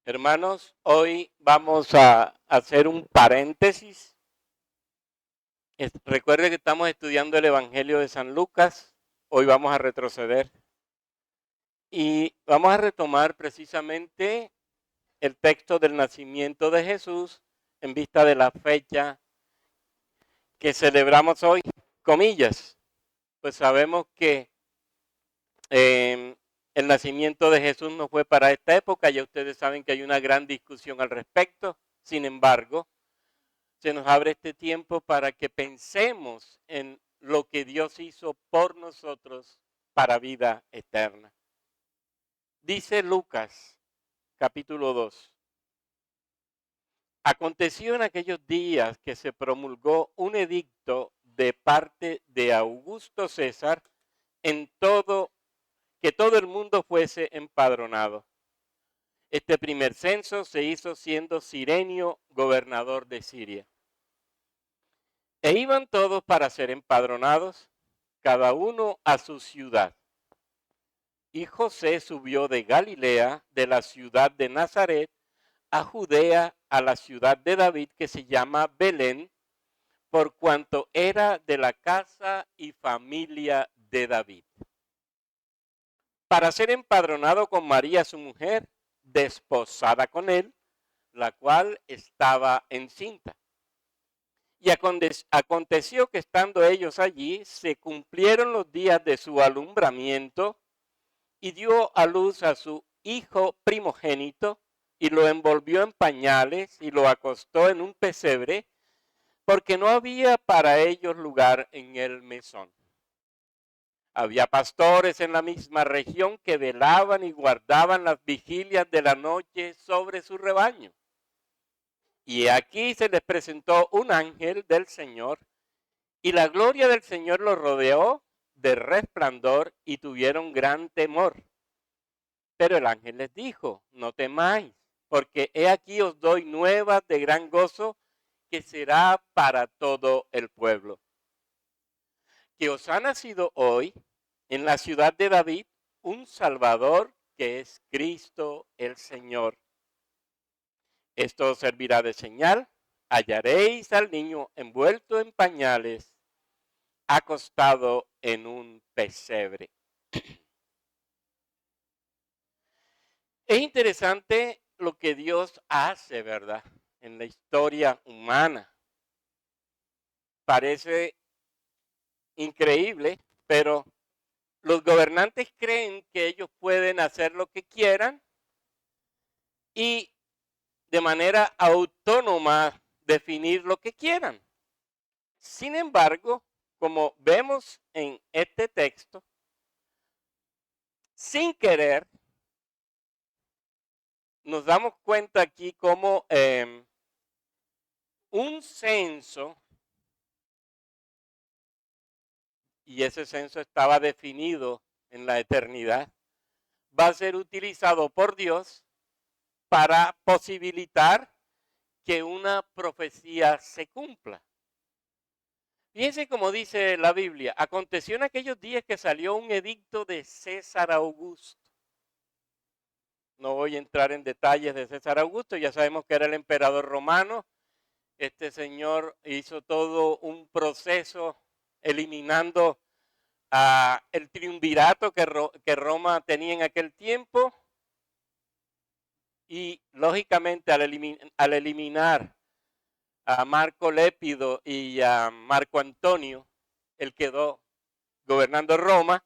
Hermanos, hoy vamos a hacer un paréntesis. Recuerde que estamos estudiando el Evangelio de San Lucas. Hoy vamos a retroceder y vamos a retomar precisamente el texto del nacimiento de Jesús en vista de la fecha que celebramos hoy, comillas. Pues sabemos que eh, el nacimiento de Jesús no fue para esta época. Ya ustedes saben que hay una gran discusión al respecto. Sin embargo, se nos abre este tiempo para que pensemos en lo que Dios hizo por nosotros para vida eterna. Dice Lucas, capítulo 2. Aconteció en aquellos días que se promulgó un edicto de parte de Augusto César en que todo el mundo fuese empadronado. Este primer censo se hizo siendo Cirenio gobernador de Siria. E iban todos para ser empadronados, cada uno a su ciudad. Y José subió de Galilea, de la ciudad de Nazaret, a Judea, a la ciudad de David, que se llama Belén, por cuanto era de la casa y familia de David, para ser empadronado con María su mujer, desposada con él, la cual estaba encinta. Y aconteció que estando ellos allí, se cumplieron los días de su alumbramiento, y dio a luz a su hijo primogénito, y lo envolvió en pañales, y lo acostó en un pesebre, porque no había para ellos lugar en el mesón. Había pastores en la misma región que velaban y guardaban las vigilias de la noche sobre su rebaño. Y aquí se les presentó un ángel del Señor, y la gloria del Señor los rodeó de resplandor, y tuvieron gran temor. Pero el ángel les dijo: no temáis, porque he aquí os doy nuevas de gran gozo, que será para todo el pueblo. Que os ha nacido hoy en la ciudad de David un Salvador, que es Cristo el Señor. Esto os servirá de señal: hallaréis al niño envuelto en pañales, acostado en un pesebre. Es interesante lo que Dios hace, ¿verdad? En la historia humana. Parece increíble, pero los gobernantes creen que ellos pueden hacer lo que quieran y de manera autónoma definir lo que quieran. Sin embargo, como vemos en este texto, sin querer, nos damos cuenta aquí como un censo, y ese censo estaba definido en la eternidad, va a ser utilizado por Dios para posibilitar que una profecía se cumpla. Fíjense cómo dice la Biblia: aconteció en aquellos días que salió un edicto de César Augusto. No voy a entrar en detalles de César Augusto, ya sabemos que era el emperador romano. Este señor hizo todo un proceso eliminando el triunvirato que Roma tenía en aquel tiempo, y lógicamente al eliminar a Marco Lépido y a Marco Antonio, él quedó gobernando Roma,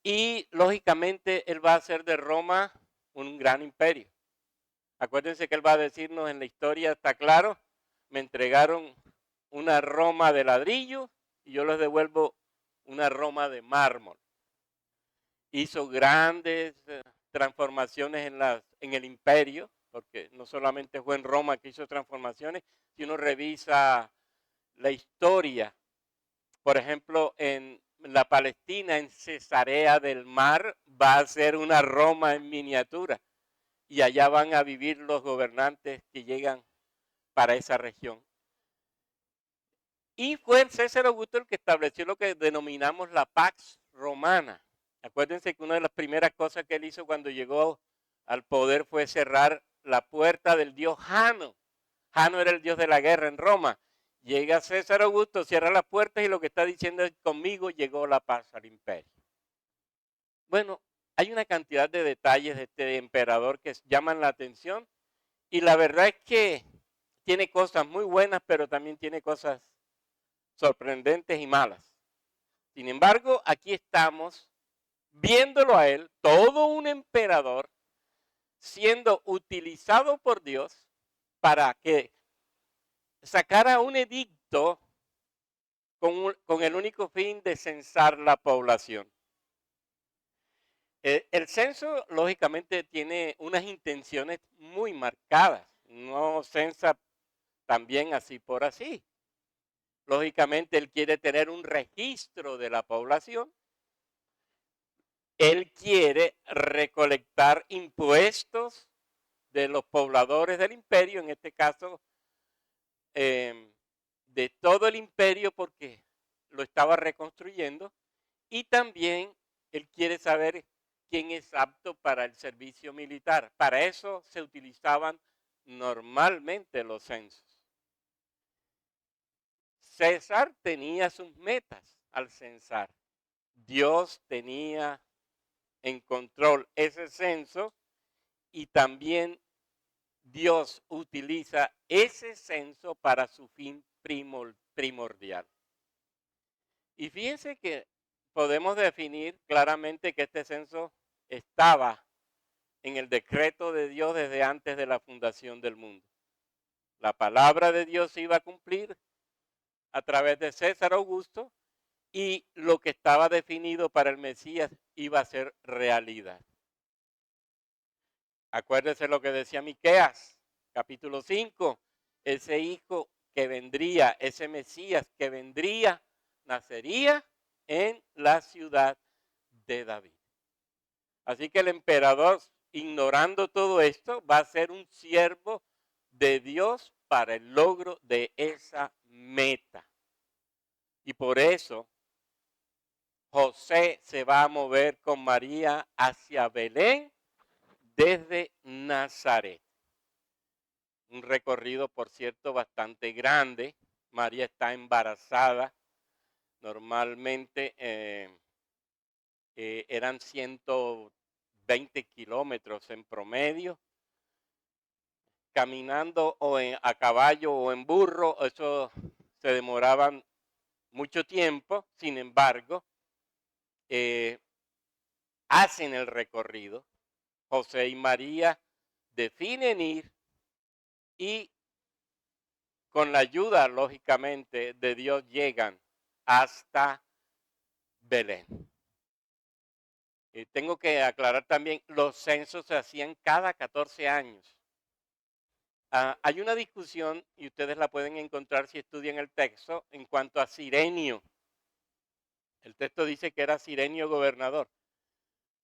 y lógicamente él va a hacer de Roma un gran imperio. Acuérdense que él va a decirnos en la historia, está claro: me entregaron una Roma de ladrillo y yo les devuelvo una Roma de mármol. Hizo grandes transformaciones en el imperio, porque no solamente fue en Roma que hizo transformaciones. Si uno revisa la historia, por ejemplo, en la Palestina, en Cesarea del Mar, va a ser una Roma en miniatura, y allá van a vivir los gobernantes que llegan para esa región. Y fue el César Augusto el que estableció lo que denominamos la Pax Romana. Acuérdense que una de las primeras cosas que él hizo cuando llegó al poder fue cerrar la puerta del dios Jano. Jano era el dios de la guerra en Roma. Llega César Augusto, cierra las puertas y lo que está diciendo es: conmigo llegó la paz al imperio. Bueno, hay una cantidad de detalles de este emperador que llaman la atención, y la verdad es que tiene cosas muy buenas, pero también tiene cosas sorprendentes y malas. Sin embargo, aquí estamos viéndolo a él, todo un emperador, siendo utilizado por Dios para que sacara un edicto con el único fin de censar la población. El censo, lógicamente, tiene unas intenciones muy marcadas. No censa también así por así. Lógicamente, él quiere tener un registro de la población. Él quiere recolectar impuestos de los pobladores del imperio, en este caso, de todo el imperio, porque lo estaba reconstruyendo. Y también él quiere saber quién es apto para el servicio militar. Para eso se utilizaban normalmente los censos. César tenía sus metas al censar. Dios tenía en control ese censo, y también Dios utiliza ese censo para su fin primordial. Y fíjense que podemos definir claramente que este censo estaba en el decreto de Dios desde antes de la fundación del mundo. La palabra de Dios se iba a cumplir a través de César Augusto, y lo que estaba definido para el Mesías iba a ser realidad. Acuérdese lo que decía Miqueas, capítulo 5, ese hijo que vendría, ese Mesías que vendría, nacería en la ciudad de David. Así que el emperador, ignorando todo esto, va a ser un siervo de Dios para el logro de esa meta. Y por eso José se va a mover con María hacia Belén desde Nazaret. Un recorrido, por cierto, bastante grande. María está embarazada. Normalmente eran 120 kilómetros en promedio. Caminando o a caballo o en burro, eso se demoraban mucho tiempo. Sin embargo, hacen el recorrido. José y María definen ir, y con la ayuda, lógicamente, de Dios llegan hasta Belén. Tengo que aclarar también, los censos se hacían cada 14 años. Hay una discusión, y ustedes la pueden encontrar si estudian el texto, en cuanto a Cirenio. El texto dice que era Cirenio gobernador.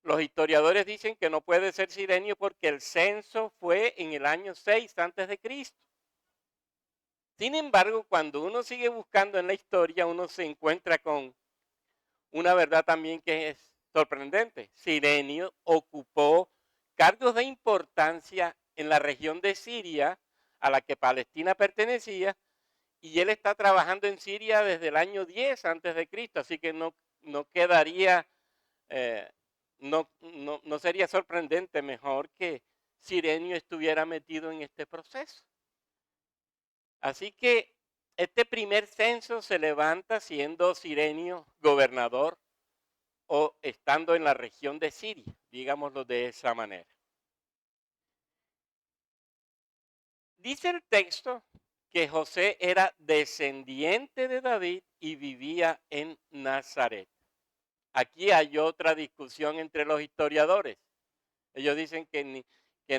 Los historiadores dicen que no puede ser Cirenio porque el censo fue en el año 6 antes de Cristo. Sin embargo, cuando uno sigue buscando en la historia, uno se encuentra con una verdad también que es sorprendente. Cirenio ocupó cargos de importancia en la región de Siria, a la que Palestina pertenecía, y él está trabajando en Siria desde el año 10 antes de Cristo, así que no quedaría, no sería sorprendente, mejor que Cirenio estuviera metido en este proceso. Así que este primer censo se levanta siendo Cirenio gobernador o estando en la región de Siria, digámoslo de esa manera. Dice el texto que José era descendiente de David y vivía en Nazaret. Aquí hay otra discusión entre los historiadores. Ellos dicen que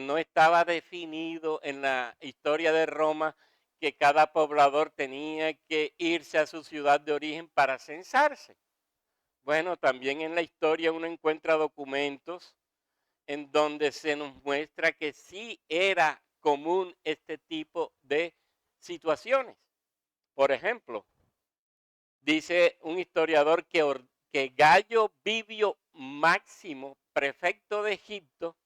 no estaba definido en la historia de Roma que cada poblador tenía que irse a su ciudad de origen para censarse. Bueno, también en la historia uno encuentra documentos en donde se nos muestra que sí era común este tipo de situaciones. Por ejemplo, dice un historiador que Gallo Vivio Máximo, prefecto de Egipto,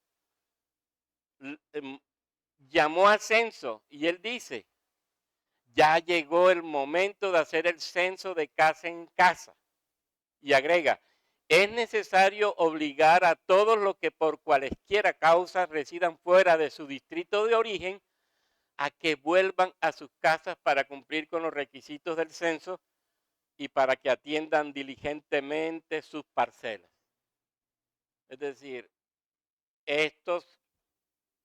llamó al censo y él dice, ya llegó el momento de hacer el censo de casa en casa. Y agrega, es necesario obligar a todos los que por cualesquiera causas residan fuera de su distrito de origen a que vuelvan a sus casas para cumplir con los requisitos del censo y para que atiendan diligentemente sus parcelas. Es decir, estos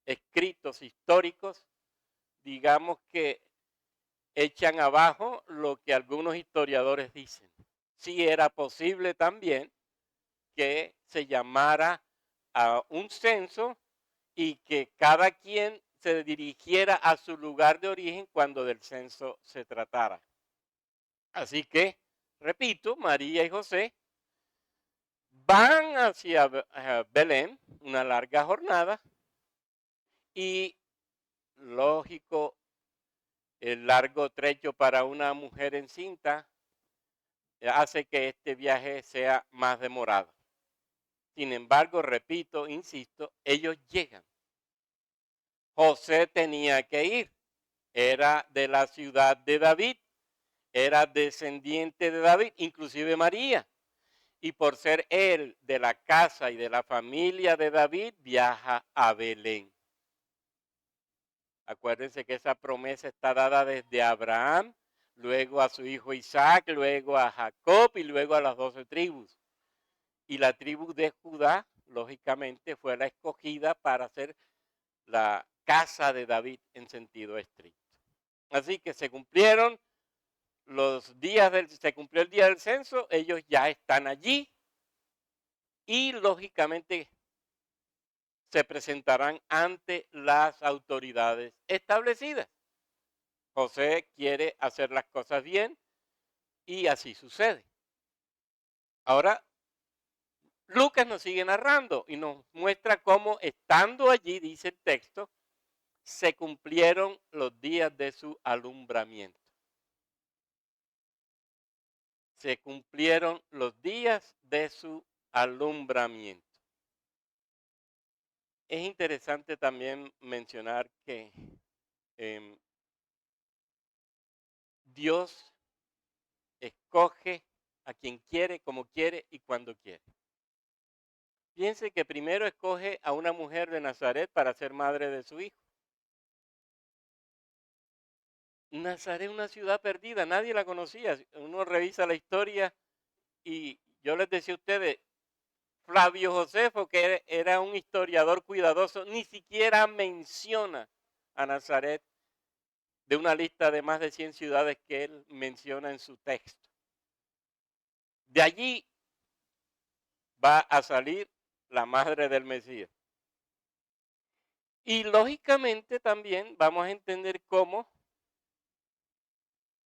escritos históricos, digamos que echan abajo lo que algunos historiadores dicen. Sí era posible también que se llamara a un censo y que cada quien se dirigiera a su lugar de origen cuando del censo se tratara. Así que, repito, María y José van hacia Belén, una larga jornada, y lógico, el largo trecho para una mujer encinta hace que este viaje sea más demorado. Sin embargo, repito, insisto, ellos llegan. José tenía que ir, era de la ciudad de David, era descendiente de David, inclusive María. Y por ser él de la casa y de la familia de David, viaja a Belén. Acuérdense que esa promesa está dada desde Abraham, luego a su hijo Isaac, luego a Jacob y luego a las 12 tribus. Y la tribu de Judá, lógicamente, fue la escogida para ser la casa de David en sentido estricto. Así que se cumplieron se cumplió el día del censo, ellos ya están allí y lógicamente se presentarán ante las autoridades establecidas. José quiere hacer las cosas bien y así sucede. Ahora, Lucas nos sigue narrando y nos muestra cómo estando allí, dice el texto, se cumplieron los días de su alumbramiento. Se cumplieron los días de su alumbramiento. Es interesante también mencionar que eh, Dios escoge a quien quiere, como quiere y cuando quiere. Piense que primero escoge a una mujer de Nazaret para ser madre de su hijo. Nazaret es una ciudad perdida, nadie la conocía. Uno revisa la historia y yo les decía a ustedes, Flavio Josefo, que era un historiador cuidadoso, ni siquiera menciona a Nazaret de una lista de más de 100 ciudades que él menciona en su texto. De allí va a salir la madre del Mesías. Y lógicamente también vamos a entender cómo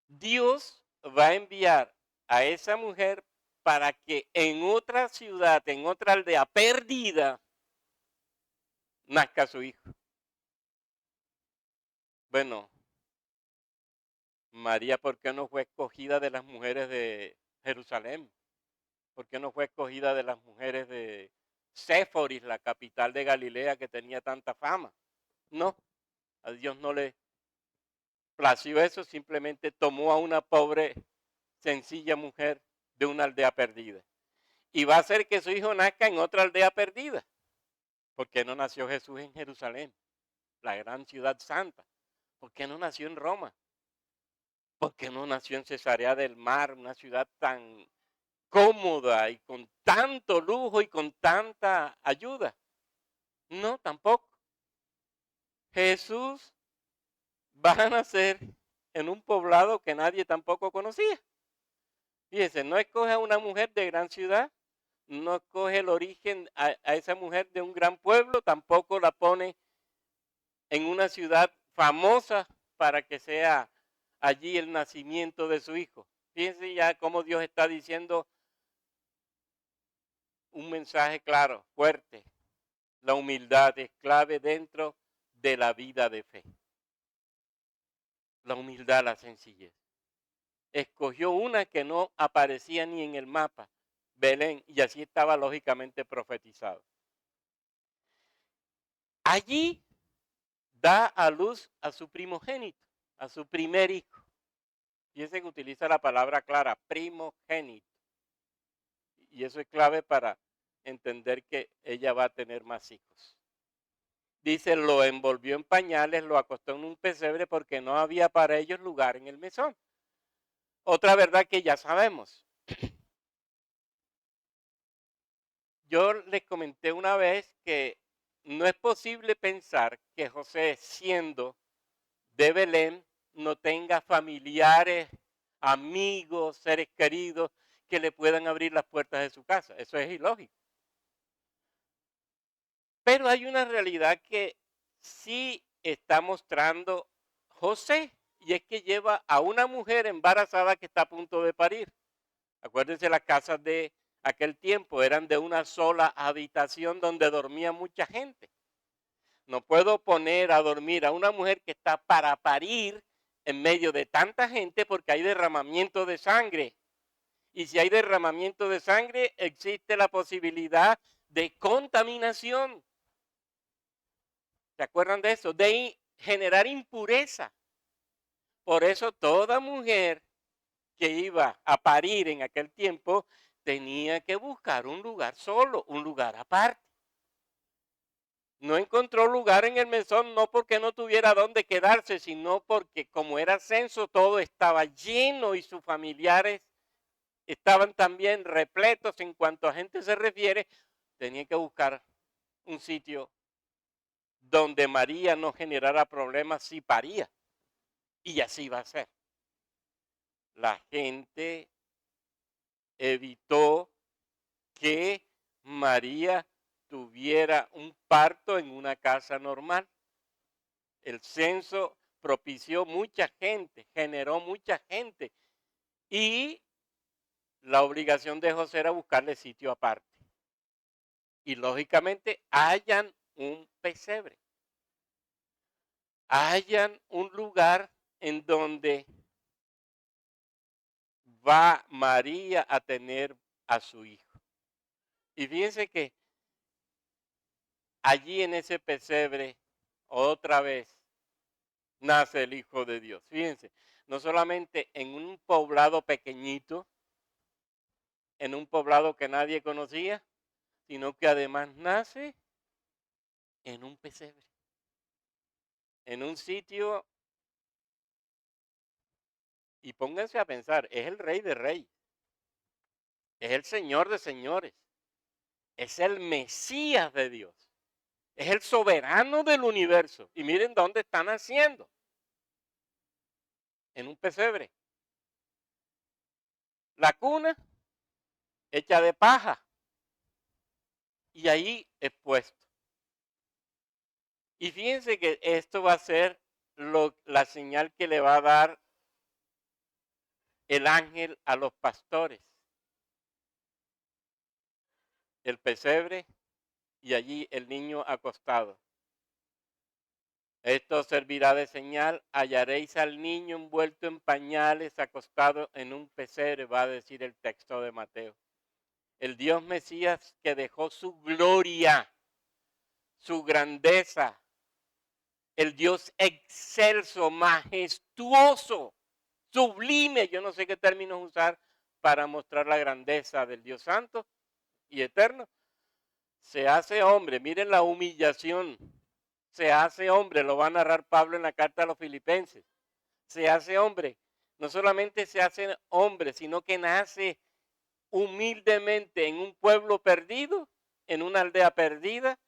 Dios va a enviar a esa mujer para que en otra ciudad, en otra aldea perdida, nazca su hijo. Bueno, María, ¿por qué no fue escogida de las mujeres de Jerusalén? ¿Por qué no fue escogida de las mujeres de Séforis, la capital de Galilea que tenía tanta fama? No, a Dios no le plació eso, simplemente tomó a una pobre, sencilla mujer de una aldea perdida. Y va a hacer que su hijo nazca en otra aldea perdida. ¿Por qué no nació Jesús en Jerusalén, la gran ciudad santa? ¿Por qué no nació en Roma? ¿Por qué no nació en Cesarea del Mar, una ciudad tan cómoda y con tanto lujo y con tanta ayuda? No, tampoco. Jesús va a nacer en un poblado que nadie tampoco conocía. Fíjense, no escoge a una mujer de gran ciudad, no escoge el origen a esa mujer de un gran pueblo, tampoco la pone en una ciudad famosa para que sea allí el nacimiento de su hijo. Fíjense ya cómo Dios está diciendo un mensaje claro, fuerte. La humildad es clave dentro de la vida de fe. La humildad, la sencillez. Escogió una que no aparecía ni en el mapa, Belén, y así estaba lógicamente profetizado. Allí da a luz a su primogénito, a su primer hijo. Fíjense que utiliza la palabra clara, primogénito. Y eso es clave para entender que ella va a tener más hijos. Dice, lo envolvió en pañales, lo acostó en un pesebre porque no había para ellos lugar en el mesón. Otra verdad que ya sabemos. Yo les comenté una vez que no es posible pensar que José, siendo de Belén, no tenga familiares, amigos, seres queridos que le puedan abrir las puertas de su casa. Eso es ilógico. Pero hay una realidad que sí está mostrando José, y es que lleva a una mujer embarazada que está a punto de parir. Acuérdense, las casas de aquel tiempo eran de una sola habitación donde dormía mucha gente. No puedo poner a dormir a una mujer que está para parir en medio de tanta gente porque hay derramamiento de sangre. Y si hay derramamiento de sangre, existe la posibilidad de contaminación. ¿Se acuerdan de eso? De generar impureza. Por eso toda mujer que iba a parir en aquel tiempo tenía que buscar un lugar solo, un lugar aparte. No encontró lugar en el mesón no porque no tuviera dónde quedarse, sino porque como era censo todo estaba lleno y sus familiares estaban también repletos en cuanto a gente se refiere, tenía que buscar un sitio donde María no generara problemas si paría. Y así va a ser. La gente evitó que María tuviera un parto en una casa normal. El censo propició mucha gente, generó mucha gente. Y la obligación de José era buscarle sitio aparte. Y lógicamente hayan un pesebre. Hayan un lugar en donde va María a tener a su hijo. Y fíjense que allí en ese pesebre, otra vez, nace el Hijo de Dios. Fíjense, no solamente en un poblado pequeñito, en un poblado que nadie conocía, sino que además nace en un pesebre, en un sitio, y pónganse a pensar, es el Rey de Reyes, es el Señor de señores, es el Mesías de Dios, es el soberano del universo. Y miren dónde están naciendo, en un pesebre. La cuna hecha de paja y ahí expuesto. Y fíjense que esto va a ser la señal que le va a dar el ángel a los pastores. El pesebre y allí el niño acostado. Esto servirá de señal, hallaréis al niño envuelto en pañales, acostado en un pesebre, va a decir el texto de Mateo. El Dios Mesías que dejó su gloria, su grandeza, el Dios excelso, majestuoso, sublime, yo no sé qué términos usar para mostrar la grandeza del Dios Santo y eterno, se hace hombre, miren la humillación, se hace hombre, lo va a narrar Pablo en la carta a los Filipenses, se hace hombre, no solamente se hace hombre, sino que nace humildemente en un pueblo perdido, en una aldea perdida,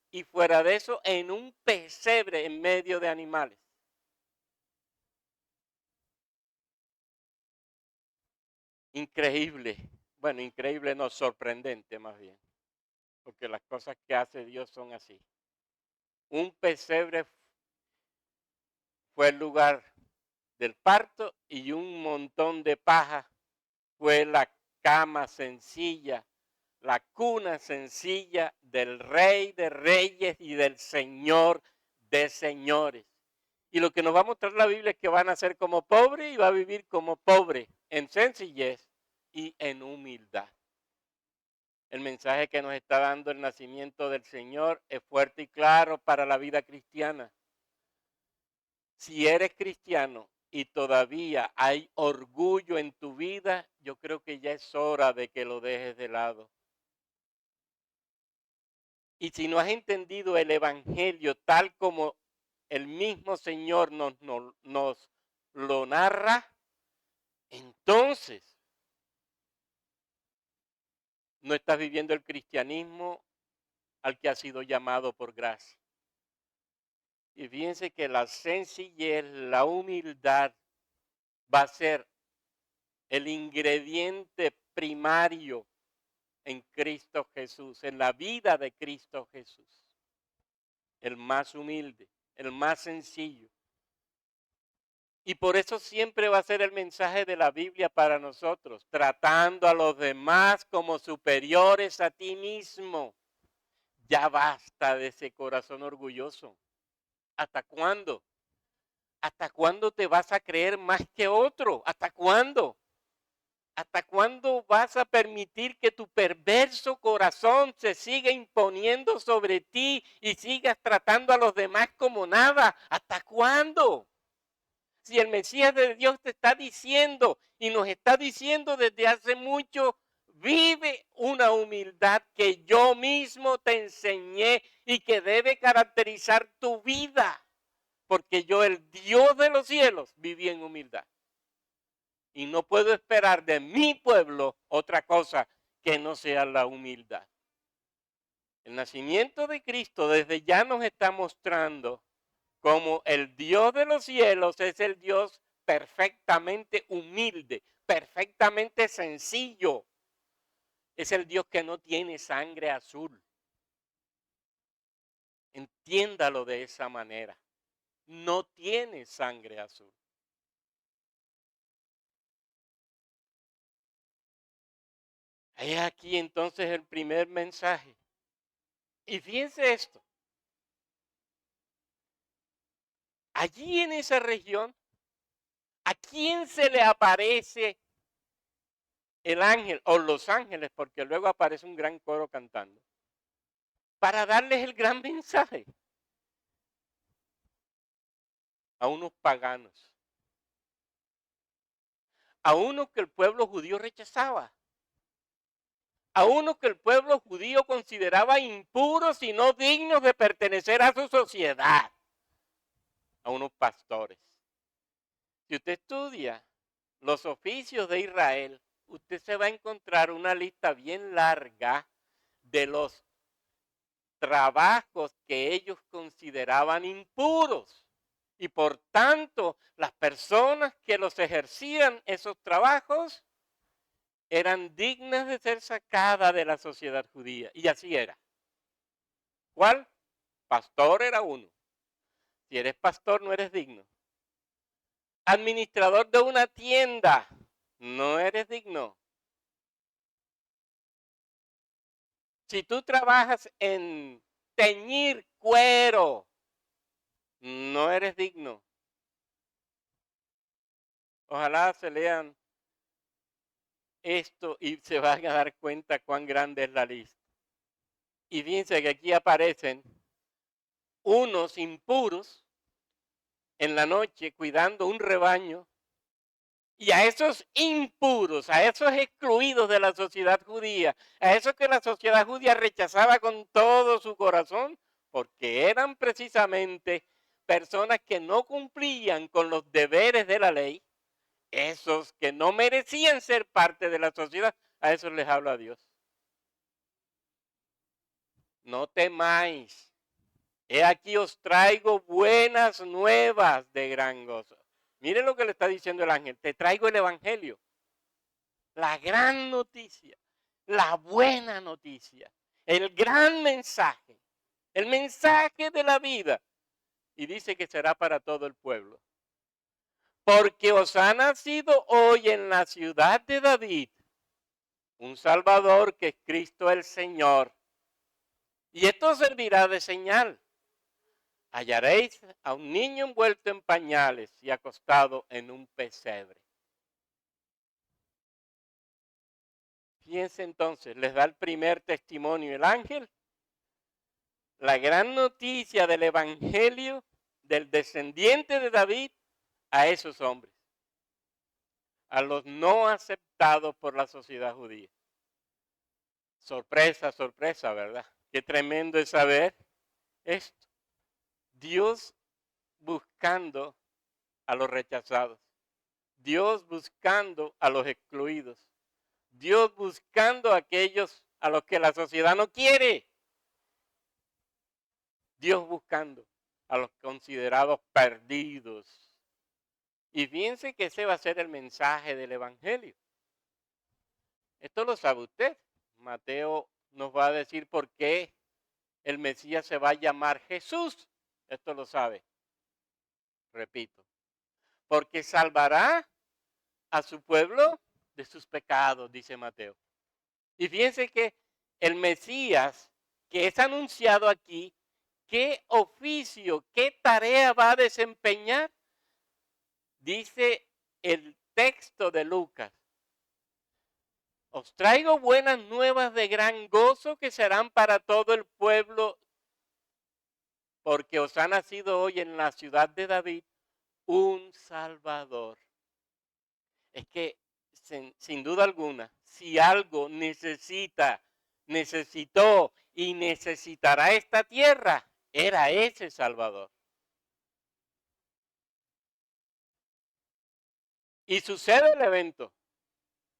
y fuera de eso, en un pesebre en medio de animales. Increíble, bueno, increíble no, sorprendente más bien, porque las cosas que hace Dios son así. Un pesebre fue el lugar del parto y un montón de paja fue la cama sencilla, la cuna sencilla del Rey de Reyes y del Señor de Señores. Y lo que nos va a mostrar la Biblia es que van a ser como pobre y va a vivir como pobre, en sencillez y en humildad. El mensaje que nos está dando el nacimiento del Señor es fuerte y claro para la vida cristiana. Si eres cristiano y todavía hay orgullo en tu vida, yo creo que ya es hora de que lo dejes de lado. Y si no has entendido el Evangelio tal como el mismo Señor nos lo narra, entonces no estás viviendo el cristianismo al que has sido llamado por gracia. Y fíjense que la sencillez, la humildad va a ser el ingrediente primario en Cristo Jesús, en la vida de Cristo Jesús. El más humilde, el más sencillo. Y por eso siempre va a ser el mensaje de la Biblia para nosotros, tratando a los demás como superiores a ti mismo. Ya basta de ese corazón orgulloso. ¿Hasta cuándo? ¿Hasta cuándo te vas a creer más que otro? ¿Hasta cuándo? ¿Hasta cuándo vas a permitir que tu perverso corazón se siga imponiendo sobre ti y sigas tratando a los demás como nada? ¿Hasta cuándo? Si el Mesías de Dios te está diciendo y nos está diciendo desde hace mucho, vive una humildad que yo mismo te enseñé y que debe caracterizar tu vida. Porque yo, el Dios de los cielos, viví en humildad. Y no puedo esperar de mi pueblo otra cosa que no sea la humildad. El nacimiento de Cristo desde ya nos está mostrando cómo el Dios de los cielos es el Dios perfectamente humilde, perfectamente sencillo. Es el Dios que no tiene sangre azul. Entiéndalo de esa manera. No tiene sangre azul. He aquí entonces el primer mensaje. Y fíjense esto. Allí en esa región, ¿a quién se le aparece el ángel o los ángeles? Porque luego aparece un gran coro cantando. Para darles el gran mensaje a unos paganos, a unos que el pueblo judío rechazaba, a unos que el pueblo judío consideraba impuros y no dignos de pertenecer a su sociedad, a unos pastores. Si usted estudia los oficios de Israel, usted se va a encontrar una lista bien larga de los trabajos que ellos consideraban impuros. Y por tanto, las personas que los ejercían esos trabajos eran dignas de ser sacadas de la sociedad judía. Y así era. ¿Cuál? Pastor era uno. Si eres pastor, no eres digno. Administrador de una tienda, no eres digno. Si tú trabajas en teñir cuero, no eres digno. Ojalá se lean esto y se van a dar cuenta cuán grande es la lista. Y fíjense que aquí aparecen unos impuros en la noche cuidando un rebaño. Y a esos impuros, a esos excluidos de la sociedad judía, a esos que la sociedad judía rechazaba con todo su corazón, porque eran precisamente personas que no cumplían con los deberes de la ley, esos que no merecían ser parte de la sociedad, a esos les habla Dios. No temáis, he aquí os traigo buenas nuevas de gran gozo. Miren lo que le está diciendo el ángel, te traigo el evangelio. La gran noticia, la buena noticia, el gran mensaje, el mensaje de la vida. Y dice que será para todo el pueblo. Porque os ha nacido hoy en la ciudad de David un Salvador que es Cristo el Señor. Y esto servirá de señal. Hallaréis a un niño envuelto en pañales y acostado en un pesebre. Fíjense entonces, les da el primer testimonio el ángel. La gran noticia del Evangelio del descendiente de David a esos hombres, a los no aceptados por la sociedad judía. Sorpresa, sorpresa, ¿verdad? Qué tremendo es saber esto. Dios buscando a los rechazados. Dios buscando a los excluidos. Dios buscando a aquellos a los que la sociedad no quiere. Dios buscando a los considerados perdidos. Y fíjense que ese va a ser el mensaje del Evangelio. Esto lo sabe usted. Mateo nos va a decir por qué el Mesías se va a llamar Jesús. Esto lo sabe. Repito. Porque salvará a su pueblo de sus pecados, dice Mateo. Y fíjense que el Mesías que es anunciado aquí, ¿qué oficio, qué tarea va a desempeñar? Dice el texto de Lucas. Os traigo buenas nuevas de gran gozo que serán para todo el pueblo, porque os ha nacido hoy en la ciudad de David un Salvador. Es que, sin duda alguna, si algo necesitó y necesitará esta tierra, era ese Salvador. Y sucede el evento,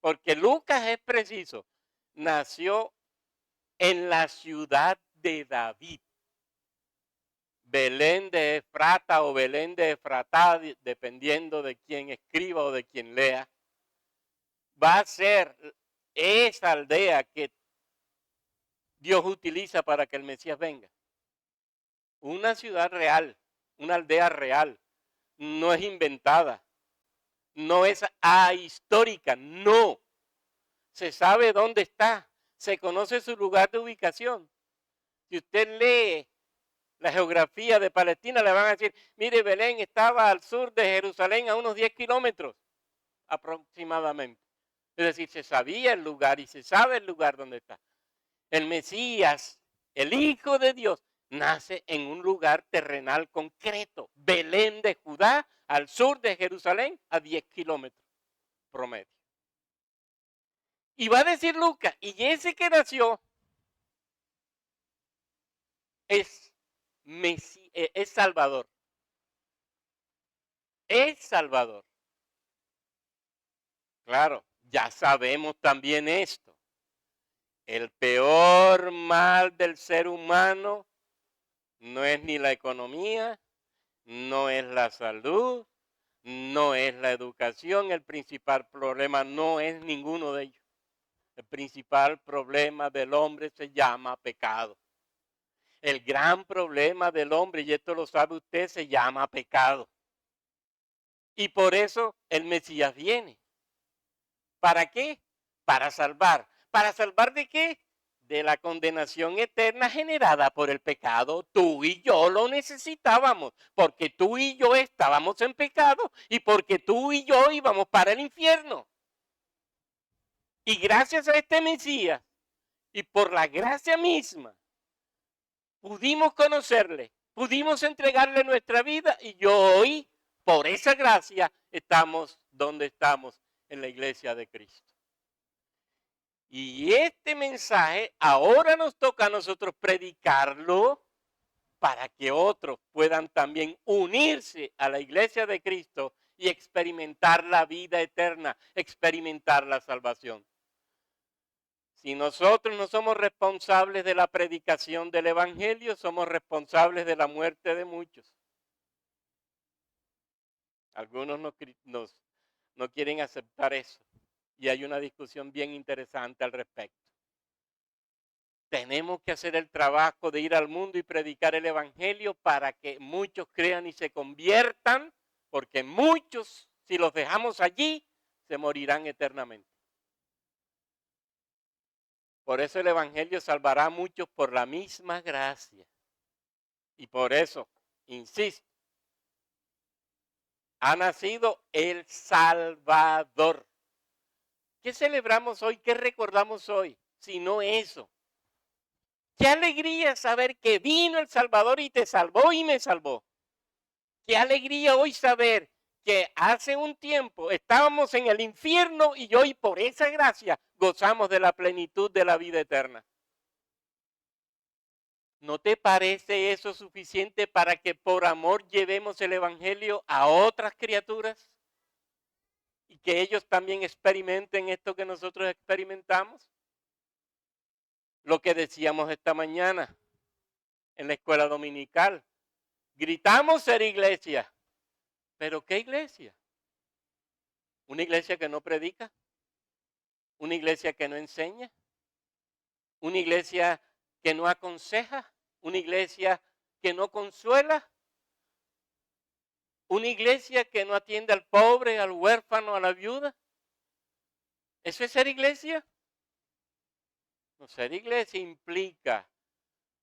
porque Lucas es preciso, nació en la ciudad de David. Belén de Efrata o Belén de Efratá, dependiendo de quién escriba o de quien lea, va a ser esa aldea que Dios utiliza para que el Mesías venga. Una ciudad real, una aldea real, no es inventada, no es ahistórica, no. Se sabe dónde está, se conoce su lugar de ubicación. Si usted lee la geografía de Palestina, le van a decir, mire, Belén estaba al sur de Jerusalén a unos 10 kilómetros aproximadamente. Es decir, se sabía el lugar y se sabe el lugar donde está. El Mesías, el Hijo de Dios, nace en un lugar terrenal concreto, Belén de Judá, al sur de Jerusalén, a 10 kilómetros promedio. Y va a decir Lucas, y ese que nació es Salvador. Es Salvador. Claro, ya sabemos también esto. El peor mal del ser humano no es ni la economía, no es la salud, no es la educación. El principal problema no es ninguno de ellos. El principal problema del hombre se llama pecado. El gran problema del hombre, y esto lo sabe usted, se llama pecado. Y por eso el Mesías viene. ¿Para qué? Para salvar. ¿Para salvar de qué? De la condenación eterna generada por el pecado. Tú y yo lo necesitábamos, porque tú y yo estábamos en pecado y porque tú y yo íbamos para el infierno. Y gracias a este Mesías y por la gracia misma, pudimos conocerle, pudimos entregarle nuestra vida y hoy, por esa gracia, estamos donde estamos en la iglesia de Cristo. Y este mensaje ahora nos toca a nosotros predicarlo para que otros puedan también unirse a la iglesia de Cristo y experimentar la vida eterna, experimentar la salvación. Si nosotros no somos responsables de la predicación del Evangelio, somos responsables de la muerte de muchos. Algunos no quieren aceptar eso. Y hay una discusión bien interesante al respecto. Tenemos que hacer el trabajo de ir al mundo y predicar el Evangelio para que muchos crean y se conviertan, porque muchos, si los dejamos allí, se morirán eternamente. Por eso el Evangelio salvará a muchos por la misma gracia. Y por eso, insisto, ha nacido el Salvador. ¿Qué celebramos hoy? ¿Qué recordamos hoy? Si no eso. Qué alegría saber que vino el Salvador y te salvó y me salvó. Qué alegría hoy saber que hace un tiempo estábamos en el infierno y hoy por esa gracia gozamos de la plenitud de la vida eterna. ¿No te parece eso suficiente para que por amor llevemos el evangelio a otras criaturas? Y que ellos también experimenten esto que nosotros experimentamos. Lo que decíamos esta mañana en la escuela dominical. Gritamos ser iglesia. ¿Pero qué iglesia? ¿Una iglesia que no predica? ¿Una iglesia que no enseña? ¿Una iglesia que no aconseja? ¿Una iglesia que no consuela? ¿Una iglesia que no atiende al pobre, al huérfano, a la viuda? ¿Eso es ser iglesia? No, ser iglesia implica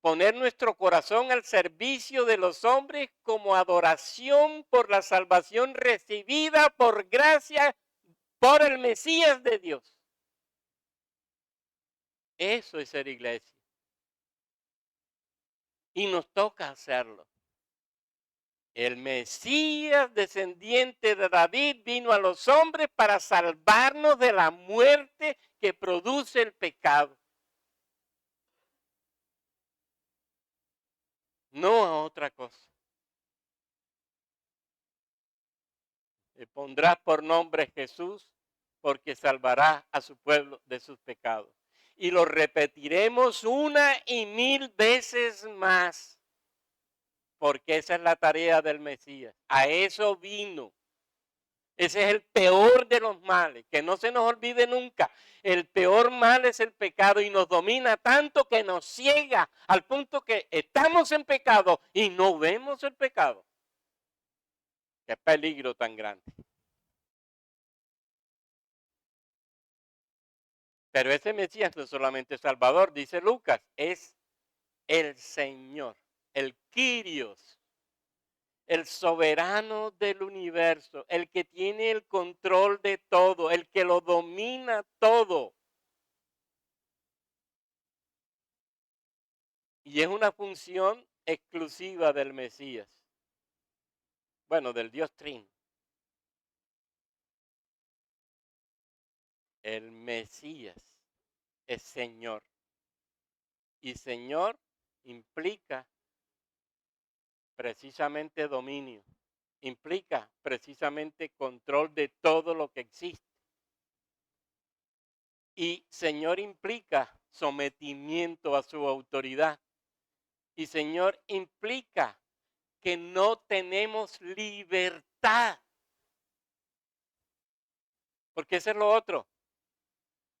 poner nuestro corazón al servicio de los hombres como adoración por la salvación recibida por gracia por el Mesías de Dios. Eso es ser iglesia. Y nos toca hacerlo. El Mesías descendiente de David vino a los hombres para salvarnos de la muerte que produce el pecado. No a otra cosa. Le pondrás por nombre Jesús, porque salvará a su pueblo de sus pecados. Y lo repetiremos 1,000 veces más, porque esa es la tarea del Mesías. A eso vino. Ese es el peor de los males, que no se nos olvide nunca. El peor mal es el pecado y nos domina tanto que nos ciega al punto que estamos en pecado y no vemos el pecado. Qué peligro tan grande. Pero ese Mesías no es solamente Salvador, dice Lucas, es el Señor, el Kyrios, el soberano del universo, el que tiene el control de todo, el que lo domina todo. Y es una función exclusiva del Mesías. Bueno, del Dios Trino. El Mesías es Señor. Y Señor implica precisamente dominio. Implica precisamente control de todo lo que existe. Y Señor implica sometimiento a su autoridad. Y Señor implica que no tenemos libertad. Porque eso es lo otro.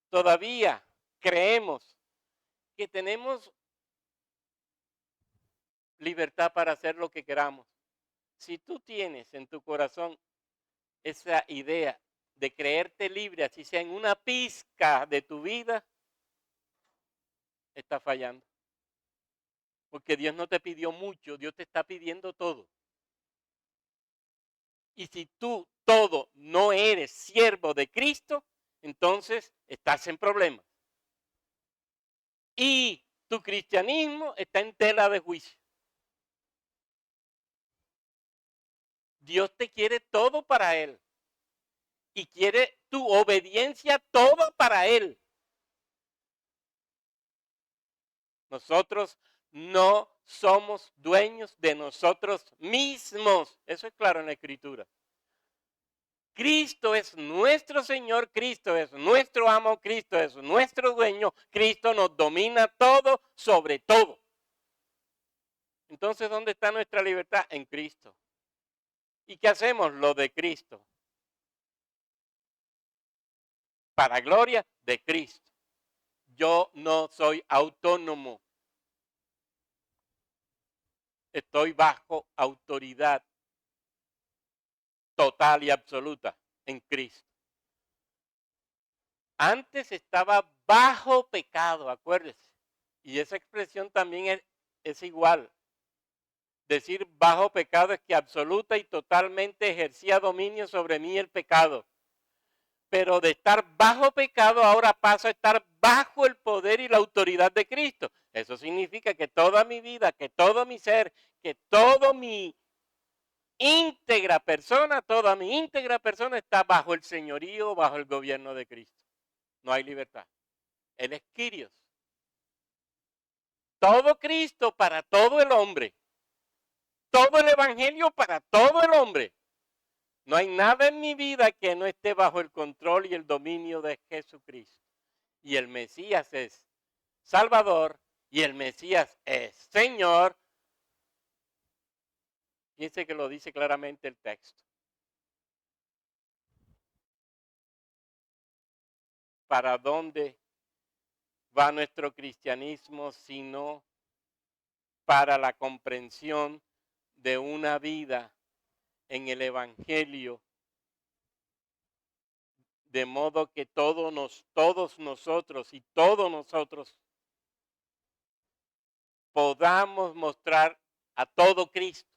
Todavía creemos que tenemos libertad para hacer lo que queramos. Si tú tienes en tu corazón esa idea de creerte libre, así sea en una pizca de tu vida, está fallando. Porque Dios no te pidió mucho, Dios te está pidiendo todo. Y si tú todo no eres siervo de Cristo, entonces estás en problemas. Y tu cristianismo está en tela de juicio. Dios te quiere todo para Él. Y quiere tu obediencia toda para Él. Nosotros no somos dueños de nosotros mismos. Eso es claro en la Escritura. Cristo es nuestro Señor, Cristo es nuestro amo, Cristo es nuestro dueño, Cristo nos domina todo sobre todo. Entonces, ¿dónde está nuestra libertad? En Cristo. ¿Y qué hacemos? Lo de Cristo. Para gloria de Cristo. Yo no soy autónomo. Estoy bajo autoridad total y absoluta en Cristo. Antes estaba bajo pecado, acuérdese. Y esa expresión también es igual. Decir bajo pecado es que absoluta y totalmente ejercía dominio sobre mí el pecado. Pero de estar bajo pecado ahora paso a estar bajo el poder y la autoridad de Cristo. Eso significa que toda mi vida, que todo mi ser, que todo mi íntegra persona, toda mi íntegra persona está bajo el señorío, bajo el gobierno de Cristo. No hay libertad. Él es Kyrios. Todo Cristo para todo el hombre. Todo el evangelio para todo el hombre. No hay nada en mi vida que no esté bajo el control y el dominio de Jesucristo. Y el Mesías es Salvador y el Mesías es Señor. Fíjense que lo dice claramente el texto. ¿Para dónde va nuestro cristianismo sino para la comprensión de una vida en el Evangelio? De modo que todos nosotros podamos mostrar a todo Cristo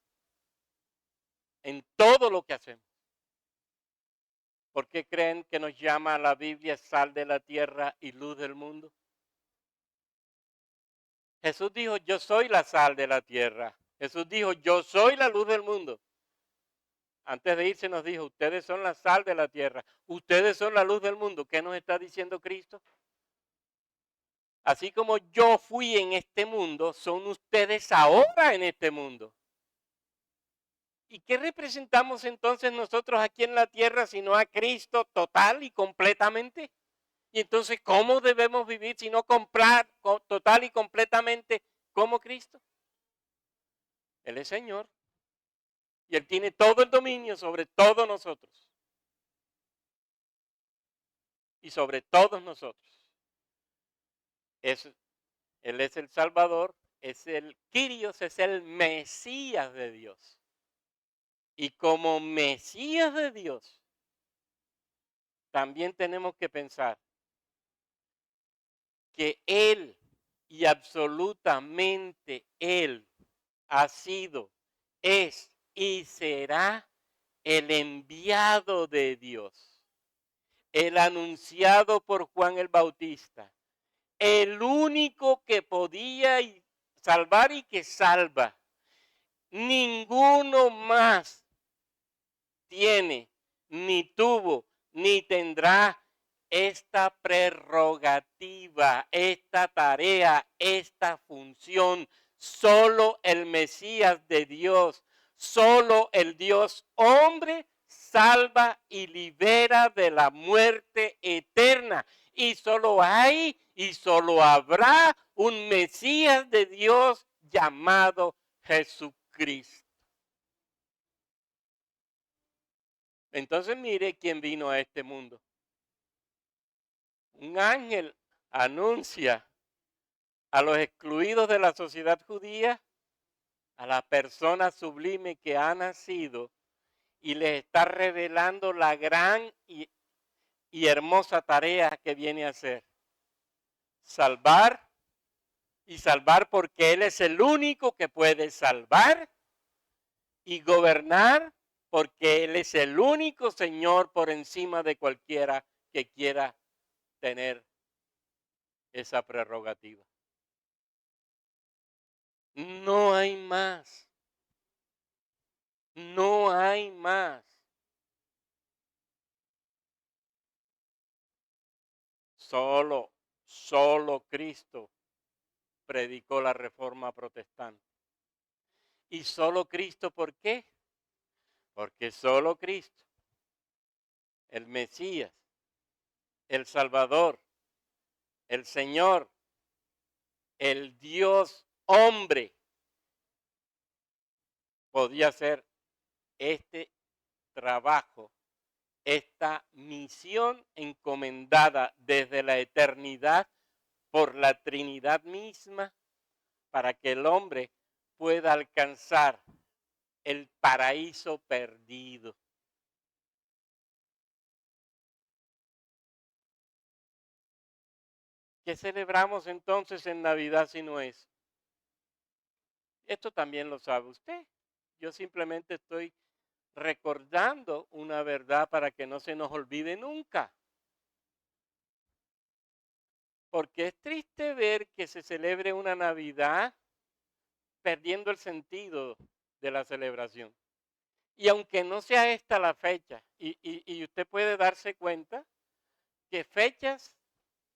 en todo lo que hacemos. ¿Por qué creen que nos llama la Biblia sal de la tierra y luz del mundo? Jesús dijo, yo soy la sal de la tierra. Jesús dijo, yo soy la luz del mundo. Antes de irse nos dijo, ustedes son la sal de la tierra, ustedes son la luz del mundo. ¿Qué nos está diciendo Cristo? Así como yo fui en este mundo, son ustedes ahora en este mundo. ¿Y qué representamos entonces nosotros aquí en la tierra sino a Cristo total y completamente? Y entonces, ¿cómo debemos vivir si no comprar total y completamente como Cristo? Él es Señor y Él tiene todo el dominio sobre todos nosotros y sobre todos nosotros. Él es el Salvador, es el Kyrios, es el Mesías de Dios. Y como Mesías de Dios, también tenemos que pensar que Él y absolutamente Él ha sido, es y será el enviado de Dios, el anunciado por Juan el Bautista, el único que podía salvar y que salva. Ninguno más tiene, ni tuvo, ni tendrá esta prerrogativa, esta tarea, esta función. Solo el Mesías de Dios, solo el Dios hombre salva y libera de la muerte eterna. Y solo hay y solo habrá un Mesías de Dios llamado Jesucristo. Entonces mire quién vino a este mundo. Un ángel anuncia a los excluidos de la sociedad judía, a la persona sublime que ha nacido y les está revelando la gran y hermosa tarea que viene a hacer. Salvar y salvar porque Él es el único que puede salvar y gobernar porque Él es el único Señor por encima de cualquiera que quiera tener esa prerrogativa. No hay más. No hay más. Solo Cristo predicó la reforma protestante. Y solo Cristo, ¿por qué? Porque solo Cristo, el Mesías, el Salvador, el Señor, el Dios hombre, podía hacer este trabajo, esta misión encomendada desde la eternidad por la Trinidad misma para que el hombre pueda alcanzar el paraíso perdido. ¿Qué celebramos entonces en Navidad si no es? Esto también lo sabe usted. Yo simplemente estoy recordando una verdad para que no se nos olvide nunca. Porque es triste ver que se celebre una Navidad perdiendo el sentido de la celebración. Y aunque no sea esta la fecha, y usted puede darse cuenta que fechas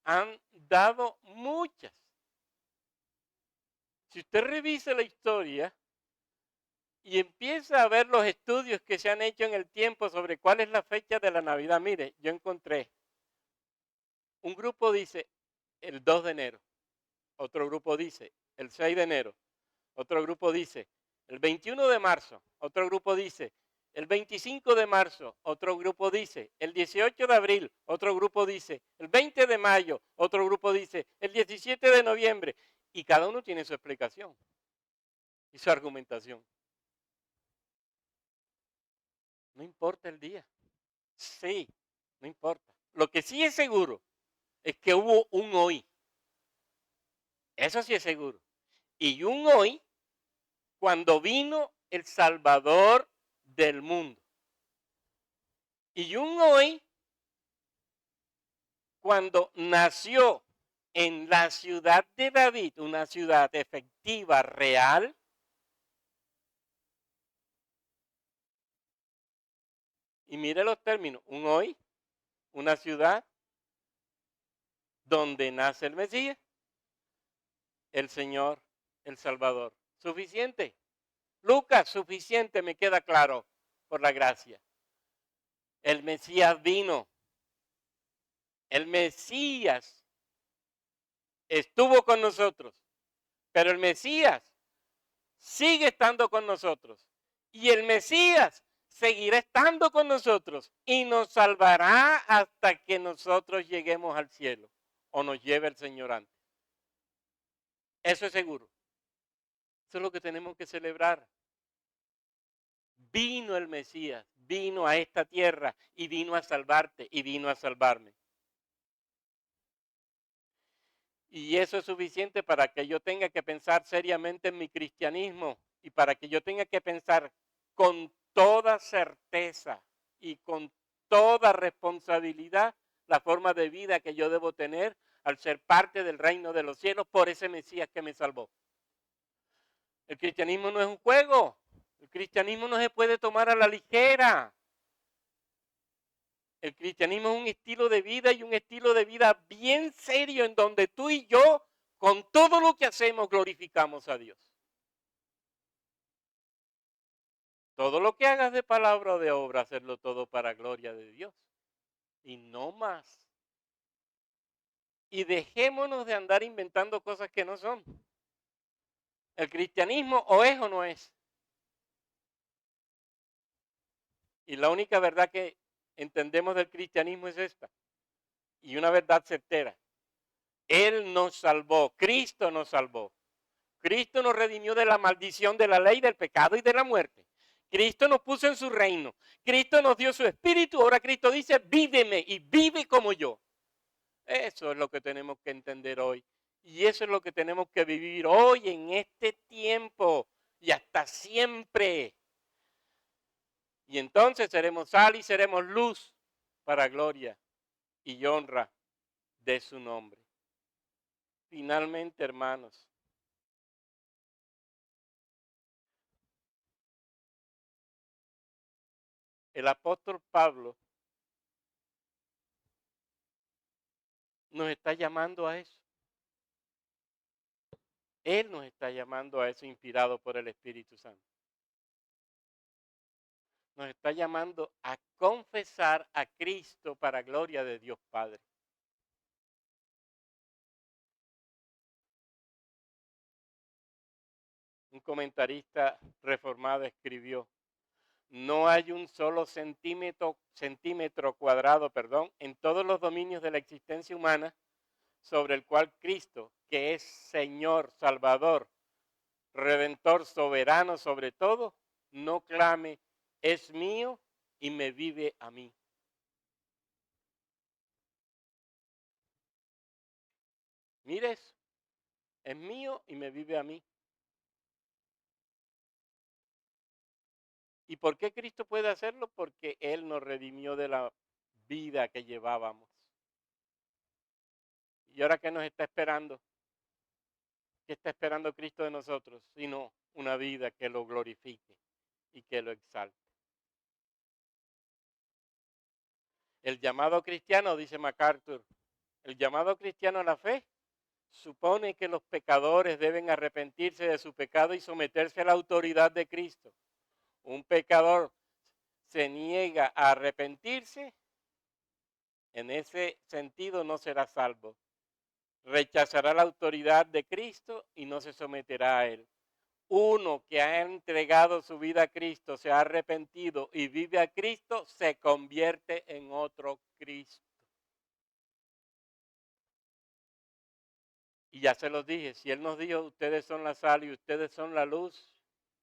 han dado muchas. Si usted revisa la historia y empieza a ver los estudios que se han hecho en el tiempo sobre cuál es la fecha de la Navidad, mire, yo encontré, un grupo dice el 2 de enero, otro grupo dice el 6 de enero, otro grupo dice el 21 de marzo, otro grupo dice el 25 de marzo, otro grupo dice el 18 de abril, otro grupo dice el 20 de mayo, otro grupo dice el 17 de noviembre, y cada uno tiene su explicación y su argumentación. No importa el día. Sí, no importa. Lo que sí es seguro es que hubo un hoy. Eso sí es seguro. Y un hoy cuando vino el Salvador del mundo. Y un hoy cuando nació en la ciudad de David, una ciudad efectiva, real. Y mire los términos, un hoy, una ciudad donde nace el Mesías, el Señor, el Salvador. Suficiente. Lucas, suficiente, me queda claro, por la gracia. El Mesías vino. El Mesías estuvo con nosotros, pero el Mesías sigue estando con nosotros. Y el Mesías seguirá estando con nosotros y nos salvará hasta que nosotros lleguemos al cielo o nos lleve el Señor antes. Eso es seguro. Eso es lo que tenemos que celebrar. Vino el Mesías, vino a esta tierra y vino a salvarte y vino a salvarme. Y eso es suficiente para que yo tenga que pensar seriamente en mi cristianismo y para que yo tenga que pensar con toda certeza y con toda responsabilidad la forma de vida que yo debo tener al ser parte del reino de los cielos por ese Mesías que me salvó. El cristianismo no es un juego, el cristianismo no se puede tomar a la ligera. El cristianismo es un estilo de vida y un estilo de vida bien serio en donde tú y yo, con todo lo que hacemos, glorificamos a Dios. Todo lo que hagas de palabra o de obra, hacerlo todo para gloria de Dios. Y no más. Y dejémonos de andar inventando cosas que no son. El cristianismo o es o no es. Y la única verdad que entendemos del cristianismo es esta. Y una verdad certera. Él nos salvó, Cristo nos salvó. Cristo nos redimió de la maldición de la ley, del pecado y de la muerte. Cristo nos puso en su reino. Cristo nos dio su espíritu. Ahora Cristo dice, víveme y vive como yo. Eso es lo que tenemos que entender hoy. Y eso es lo que tenemos que vivir hoy en este tiempo y hasta siempre. Y entonces seremos sal y seremos luz para gloria y honra de su nombre. Finalmente, hermanos, el apóstol Pablo nos está llamando a eso. Él nos está llamando a eso inspirado por el Espíritu Santo. Nos está llamando a confesar a Cristo para gloria de Dios Padre. Un comentarista reformado escribió, no hay un solo centímetro cuadrado, en todos los dominios de la existencia humana sobre el cual Cristo, que es Señor, Salvador, Redentor, soberano sobre todo, no clame, es mío y me vive a mí. Mire eso, es mío y me vive a mí. ¿Y por qué Cristo puede hacerlo? Porque Él nos redimió de la vida que llevábamos. ¿Y ahora qué nos está esperando? ¿Qué está esperando Cristo de nosotros? Sino una vida que lo glorifique y que lo exalte. El llamado cristiano, dice MacArthur, el llamado cristiano a la fe supone que los pecadores deben arrepentirse de su pecado y someterse a la autoridad de Cristo. Un pecador se niega a arrepentirse, en ese sentido no será salvo. Rechazará la autoridad de Cristo y no se someterá a él. Uno que ha entregado su vida a Cristo, se ha arrepentido y vive a Cristo, se convierte en otro Cristo. Y ya se los dije, si Él nos dijo, ustedes son la sal y ustedes son la luz,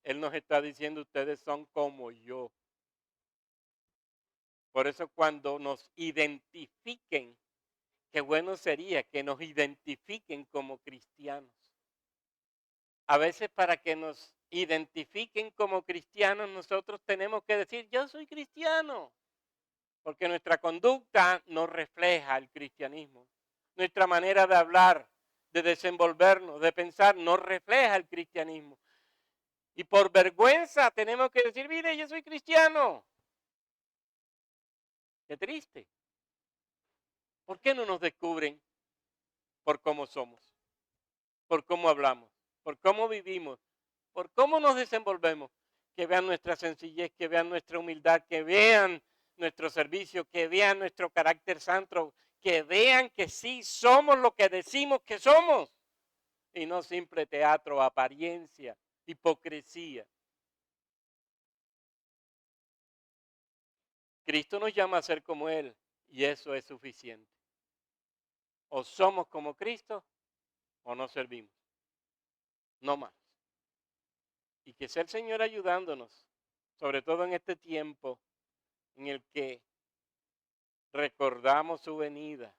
Él nos está diciendo, ustedes son como yo. Por eso cuando nos identifiquen, qué bueno sería que nos identifiquen como cristianos. A veces para que nos identifiquen como cristianos, nosotros tenemos que decir, yo soy cristiano, porque nuestra conducta no refleja el cristianismo. Nuestra manera de hablar, de desenvolvernos, de pensar, no refleja el cristianismo. Y por vergüenza tenemos que decir, mire, yo soy cristiano. Qué triste. ¿Por qué no nos descubren por cómo somos? Por cómo hablamos, por cómo vivimos, por cómo nos desenvolvemos. Que vean nuestra sencillez, que vean nuestra humildad, que vean nuestro servicio, que vean nuestro carácter santo, que vean que sí somos lo que decimos que somos y no simple teatro, apariencia, hipocresía. Cristo nos llama a ser como Él y eso es suficiente. O somos como Cristo o no servimos. No más. Y que sea el Señor ayudándonos, sobre todo en este tiempo en el que recordamos su venida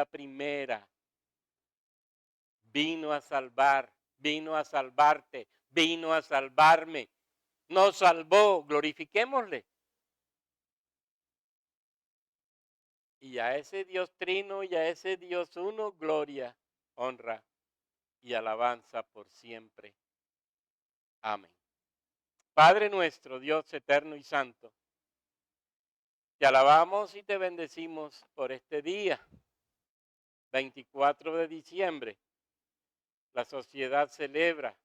primera. Vino a salvar, vino a salvarte, vino a salvarme. Nos salvó, glorifiquémosle. Y a ese Dios trino y a ese Dios uno, gloria, honra y alabanza por siempre. Amén. Padre nuestro, Dios eterno y santo, te alabamos y te bendecimos por este día, 24 de diciembre. La sociedad celebra,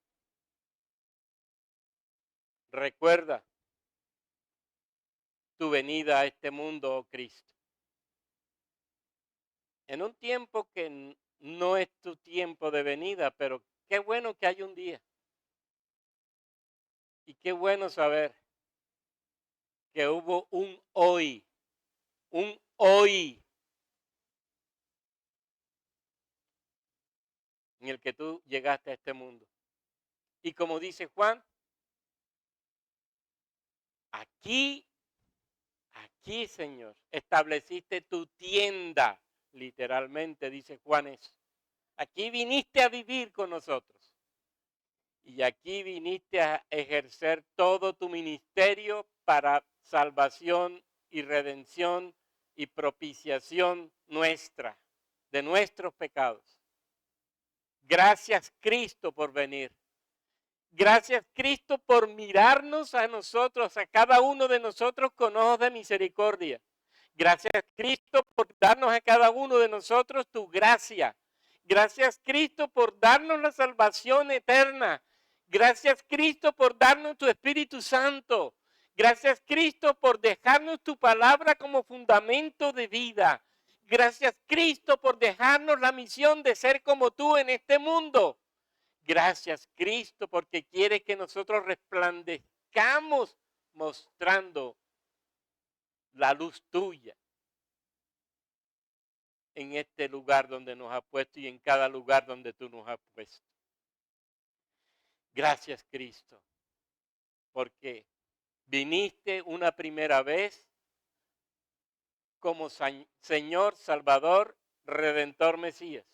recuerda tu venida a este mundo, oh Cristo. En un tiempo que no es tu tiempo de venida, pero qué bueno que hay un día. Y qué bueno saber que hubo un hoy en el que tú llegaste a este mundo. Y como dice Juan, aquí, Señor, estableciste tu tienda, literalmente dice Juan eso. Aquí viniste a vivir con nosotros. Y aquí viniste a ejercer todo tu ministerio para salvación y redención y propiciación nuestra, de nuestros pecados. Gracias Cristo por venir. Gracias Cristo por mirarnos a nosotros, a cada uno de nosotros con ojos de misericordia. Gracias Cristo por darnos a cada uno de nosotros tu gracia. Gracias Cristo por darnos la salvación eterna. Gracias Cristo por darnos tu Espíritu Santo. Gracias Cristo por dejarnos tu palabra como fundamento de vida. Gracias Cristo por dejarnos la misión de ser como tú en este mundo. Gracias Cristo porque quiere que nosotros resplandezcamos mostrando la luz tuya en este lugar donde nos has puesto y en cada lugar donde tú nos has puesto. Gracias Cristo porque viniste una primera vez como Señor, Salvador, Redentor, Mesías.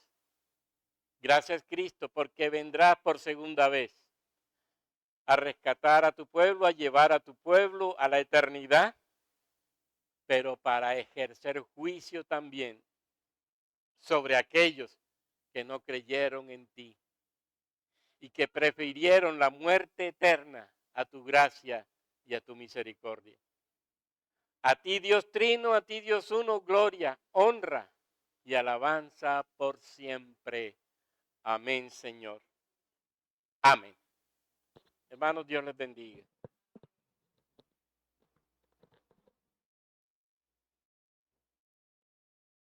Gracias Cristo porque vendrás por segunda vez a rescatar a tu pueblo, a llevar a tu pueblo a la eternidad, pero para ejercer juicio también sobre aquellos que no creyeron en ti y que prefirieron la muerte eterna a tu gracia y a tu misericordia. A ti Dios Trino, a ti Dios Uno, gloria, honra y alabanza por siempre. Amén, Señor. Amén. Hermanos, Dios les bendiga.